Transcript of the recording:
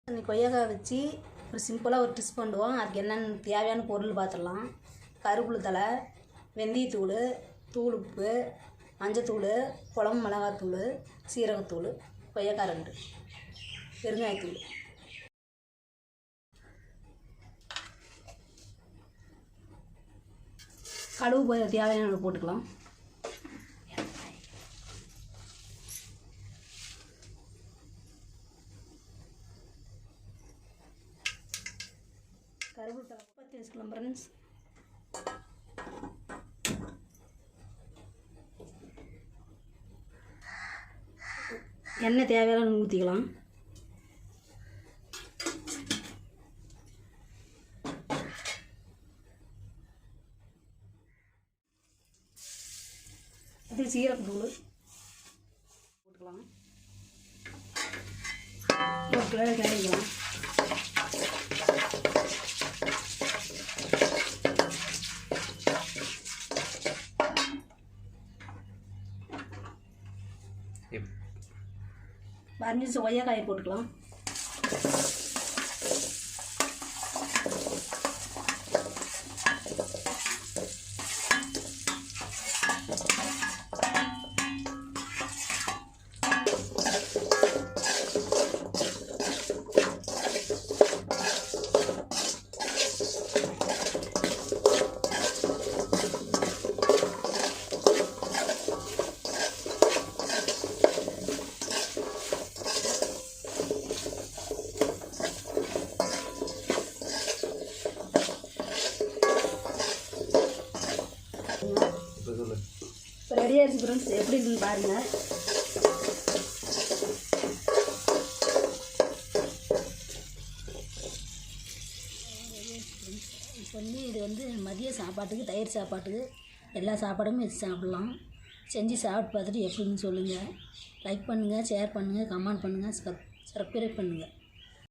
இன்னைக்கு கொய்யாக்காய் வச்சு ஒரு சிம்பிளாக ஒரு டிஷ் பண்ணுவோம். அதுக்கு என்னென்ன தேவையான பொருள் பார்த்துடலாம். கருவேப்பிலை தழை, வெந்தயத்தூள், தூள் உப்பு, மஞ்சத்தூள், குழம்பு மிளகாத்தூள், சீரகத்தூள், கொய்யாக்காய் 2, பெருங்காயத்தூள். கடுகு தேவையான போட்டுக்கலாம். கருவேப்பிலை பற்றி வச்சுக்கலாம் ஃப்ரெண்ட்ஸ். எண்ணெய் தேவையான ஊற்றிக்கலாம். இது சீரகத்தூள் போட்டுக்கலாம். ஒரு கிலோ கிளறிக்கலாம். வரைஞ்சி கொய்யாக்காயை போட்டுக்கலாம். இப்போ ரெடி ஆகிடுச்சு ஃப்ரெண்ட்ஸ். எப்படி இருக்குன்னு பாருங்கள். இப்போ இது மதிய சாப்பாட்டுக்கு, தயிர் சாப்பாட்டுக்கு, எல்லா சாப்பாடுமே வச்சு சாப்பிட்லாம். செஞ்சு சாப்பிட்டு பார்த்துட்டு எப்படின்னு சொல்லுங்கள். லைக் பண்ணுங்கள், ஷேர் பண்ணுங்கள், கமெண்ட் பண்ணுங்கள், சப்ஸ்கிரைப் பண்ணுங்கள்.